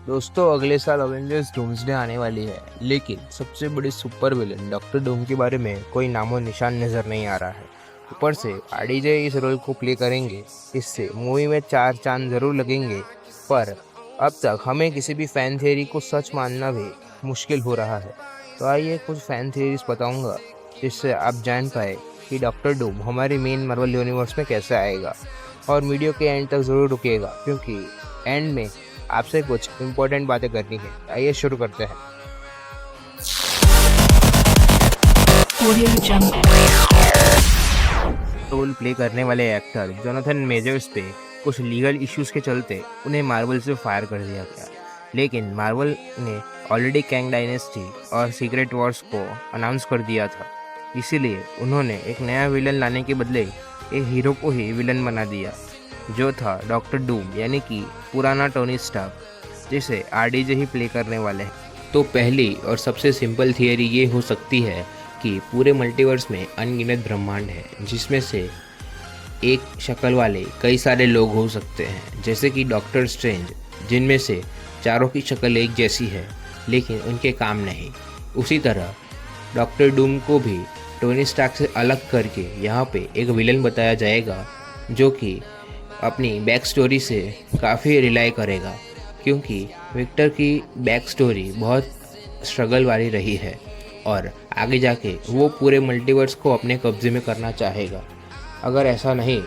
दोस्तों अगले साल अवेंजर्स डूम्सडे आने वाली है, लेकिन सबसे बड़ी सुपर विलन डॉक्टर डूम के बारे में कोई नामो निशान नजर नहीं आ रहा है। ऊपर से आरडीजे इस रोल को प्ले करेंगे, इससे मूवी में चार चांद जरूर लगेंगे। पर अब तक हमें किसी भी फैन थियरी को सच मानना भी मुश्किल हो रहा है। तो आइए कुछ फैन थियरीज बताऊंगा, जिससे आप जान पाए कि डॉक्टर डूम हमारी मेन मार्वल यूनिवर्स में कैसे आएगा। और वीडियो के एंड तक ज़रूर रुकिएगा, क्योंकि एंड में आपसे कुछ इम्पोर्टेंट बातें करनी है। आइए शुरू करते हैं। रोल प्ले करने वाले एक्टर जोनाथन मेजर्स पे कुछ लीगल इश्यूज के चलते उन्हें मार्वल से फायर कर दिया गया, लेकिन मार्वल ने ऑलरेडी कैंग डायनेस्टी और सीक्रेट वॉर्स को अनाउंस कर दिया था। इसीलिए उन्होंने एक नया विलन लाने के बदले एक हीरो को ही विलन बना दिया, जो था डॉक्टर डूम, यानी कि पुराना टोनी स्टार्क, जिसे आरडीजे ही प्ले करने वाले हैं। तो पहली और सबसे सिंपल थियरी ये हो सकती है कि पूरे मल्टीवर्स में अनगिनत ब्रह्मांड है, जिसमें से एक शक्ल वाले कई सारे लोग हो सकते हैं, जैसे कि डॉक्टर स्ट्रेंज, जिनमें से चारों की शक्ल एक जैसी है लेकिन उनके काम नहीं। उसी तरह डॉक्टर डूम को भी टोनी स्टार्क से अलग करके यहाँ पे एक विलन बताया जाएगा, जो कि अपनी बैक स्टोरी से काफ़ी रिलाई करेगा, क्योंकि विक्टर की बैक स्टोरी बहुत स्ट्रगल वाली रही है और आगे जाके वो पूरे मल्टीवर्स को अपने कब्जे में करना चाहेगा। अगर ऐसा नहीं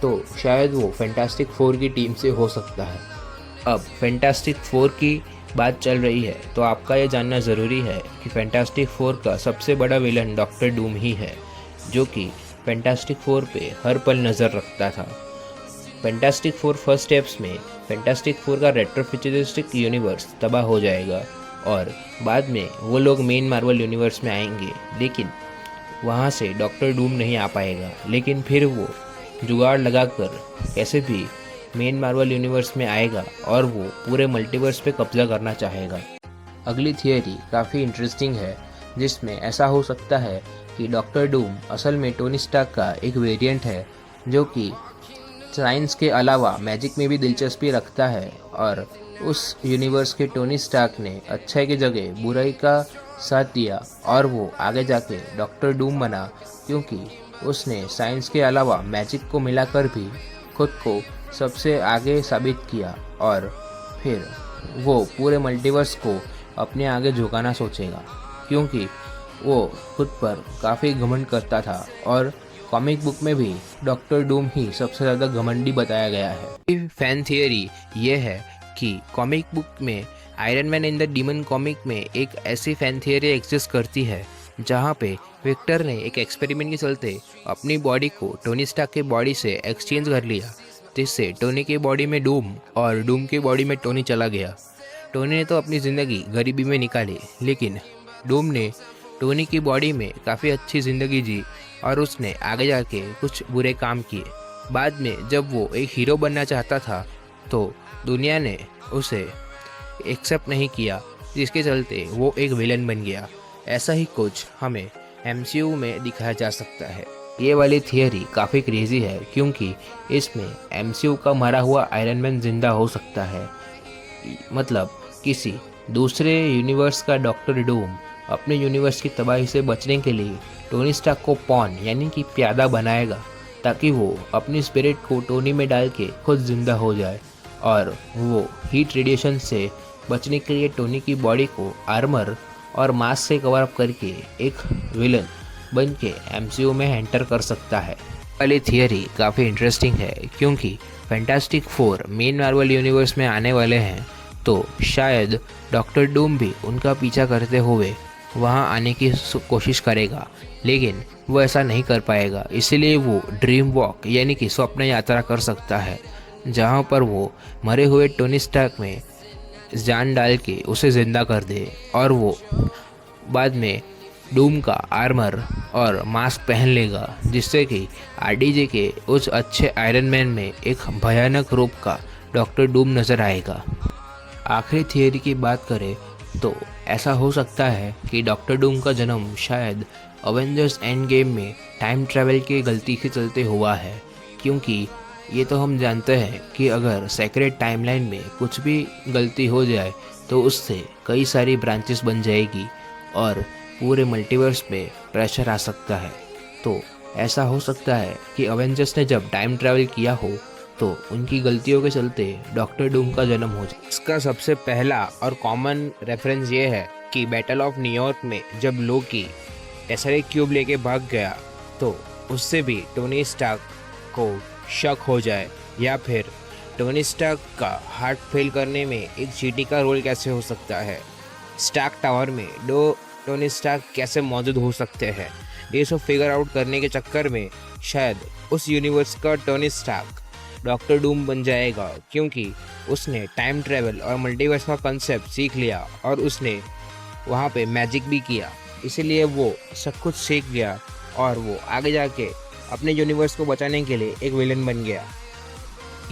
तो शायद वो फैंटास्टिक फोर की टीम से हो सकता है। अब फैंटास्टिक फोर की बात चल रही है, तो आपका ये जानना ज़रूरी है कि फैंटास्टिक फोर का सबसे बड़ा विलन डॉक्टर डूम ही है, जो कि फैंटास्टिक फोर पे हर पल नज़र रखता था। फैंटास्टिक फोर फर्स्ट स्टेप्स में फैंटास्टिक फोर का रेट्रोफ्यूचरिस्टिक यूनिवर्स तबाह हो जाएगा और बाद में वो लोग मेन मार्वल यूनिवर्स में आएंगे, लेकिन वहाँ से डॉक्टर डूम नहीं आ पाएगा। लेकिन फिर वो जुगाड़ लगाकर कैसे भी मेन मार्वल यूनिवर्स में आएगा और वो पूरे मल्टीवर्स पे कब्जा करना चाहेगा। अगली थियरी काफ़ी इंटरेस्टिंग है, जिसमें ऐसा हो सकता है कि डॉक्टर डूम असल में टोनी स्टार्क का एक वेरिएंट है, जो कि साइंस के अलावा मैजिक में भी दिलचस्पी रखता है, और उस यूनिवर्स के टोनी स्टार्क ने अच्छाई की जगह बुराई का साथ दिया और वो आगे जाके डॉक्टर डूम बना, क्योंकि उसने साइंस के अलावा मैजिक को मिलाकर भी खुद को सबसे आगे साबित किया, और फिर वो पूरे मल्टीवर्स को अपने आगे झुकाना सोचेगा, क्योंकि वो खुद पर काफ़ी घमंड करता था और कॉमिक बुक में भी डॉक्टर डूम ही सबसे ज़्यादा घमंडी बताया गया है। फैन थियरी ये है कि कॉमिक बुक में iron man in the demon comic में एक ऐसी फैन थियरी एग्जिस्ट करती है, जहाँ पे विक्टर ने एक एक्सपेरिमेंट के चलते अपनी बॉडी को टोनी स्टार्क के बॉडी से एक्सचेंज कर लिया, जिससे टोनी की बॉडी में डूम और डूम की बॉडी में टोनी चला गया। टोनी ने तो अपनी ज़िंदगी गरीबी में निकाली, लेकिन डूम ने टोनी की बॉडी में काफ़ी अच्छी ज़िंदगी जी और उसने आगे जाके कुछ बुरे काम किए। बाद में जब वो एक हीरो बनना चाहता था, तो दुनिया ने उसे एक्सेप्ट नहीं किया, जिसके चलते वो एक विलन बन गया। ऐसा ही कुछ हमें एमसीयू में दिखाया जा सकता है। ये वाली थियरी काफ़ी क्रेजी है, क्योंकि इसमें एमसीयू का मरा हुआ आयरन मैन जिंदा हो सकता है। मतलब किसी दूसरे यूनिवर्स का डॉक्टर डूम अपने यूनिवर्स की तबाही से बचने के लिए टोनी स्टार्क को पॉन यानी कि प्यादा बनाएगा, ताकि वो अपनी स्पिरिट को टोनी में डाल के खुद जिंदा हो जाए, और वो हीट रेडिएशन से बचने के लिए टोनी की बॉडी को आर्मर और मास्क से कवर अप करके एक विलन बन के एमसीयू में एंटर कर सकता है। वाली थियरी काफ़ी इंटरेस्टिंग है, क्योंकि fantastic four main Marvel universe में आने वाले हैं, तो शायद डॉक्टर डूम भी उनका पीछा करते हुए वहां आने की कोशिश करेगा, लेकिन वो ऐसा नहीं कर पाएगा। इसीलिए वो ड्रीम वॉक यानी कि स्वप्न यात्रा कर सकता है, जहां पर वो मरे हुए टोनी स्टार्क में जान डाल के उसे ज़िंदा कर दे, और वो बाद में डूम का आर्मर और मास्क पहन लेगा, जिससे कि आरडीजे के उस अच्छे आयरन मैन में एक भयानक रूप का डॉक्टर डूम नज़र आएगा। आखिरी थियरी की बात करें तो ऐसा हो सकता है कि डॉक्टर डूम का जन्म शायद अवेंजर्स एंड गेम में टाइम ट्रैवल की गलती के चलते हुआ है, क्योंकि ये तो हम जानते हैं कि अगर सेक्रेट टाइमलाइन में कुछ भी गलती हो जाए तो उससे कई सारी ब्रांचेस बन जाएगी और पूरे मल्टीवर्स पे प्रेशर आ सकता है। तो ऐसा हो सकता है कि अवेंजर्स ने जब टाइम ट्रैवल किया हो तो उनकी गलतियों के चलते डॉक्टर डूम का जन्म हो जाए। इसका सबसे पहला और कॉमन रेफरेंस ये है कि बैटल ऑफ न्यूयॉर्क में जब लोकी टेसरेक्ट क्यूब लेके भाग गया तो उससे भी टोनी स्टार्क को शक हो जाए, या फिर टोनी स्टार्क का हार्ट फेल करने में एक चींटी का रोल कैसे हो सकता है, स्टार्क टावर में दो टोनी स्टार्क कैसे मौजूद हो सकते हैं। ये सब फिगर आउट करने के चक्कर में शायद उस यूनिवर्स का टोनी स्टार्क डॉक्टर डूम बन जाएगा, क्योंकि उसने टाइम ट्रैवल और मल्टीवर्स का कंसेप्ट सीख लिया और उसने वहाँ पे मैजिक भी किया, इसीलिए वो सब कुछ सीख गया और वो आगे जाके अपने यूनिवर्स को बचाने के लिए एक विलन बन गया।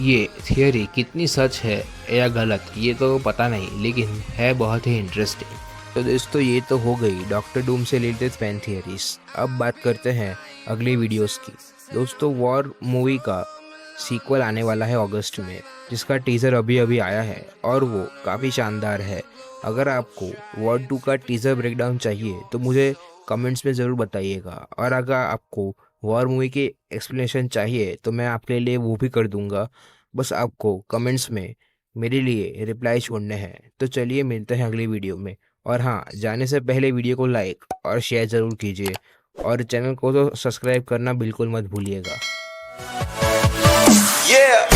ये थियोरी कितनी सच है या गलत ये तो पता नहीं, लेकिन है बहुत ही इंटरेस्टिंग। तो दोस्तों ये तो हो गई डॉक्टर डूम से रिलेटेड फैन थियरीज। अब बात करते हैं अगली वीडियोस की। दोस्तों वॉर मूवी का सीक्वल आने वाला है अगस्त में, जिसका टीज़र अभी अभी आया है और वो काफ़ी शानदार है। अगर आपको वॉर 2 का टीज़र ब्रेकडाउन चाहिए तो मुझे कमेंट्स में ज़रूर बताइएगा, और अगर आपको वॉर मूवी की एक्सप्लेनेशन चाहिए तो मैं आपके लिए वो भी कर दूंगा। बस आपको कमेंट्स में मेरे लिए रिप्लाई छोड़ने हैं। तो चलिए मिलते हैं अगली वीडियो में, और हाँ, जाने से पहले वीडियो को लाइक और शेयर ज़रूर कीजिए और चैनल को तो सब्सक्राइब करना बिल्कुल मत भूलिएगा। Yeah.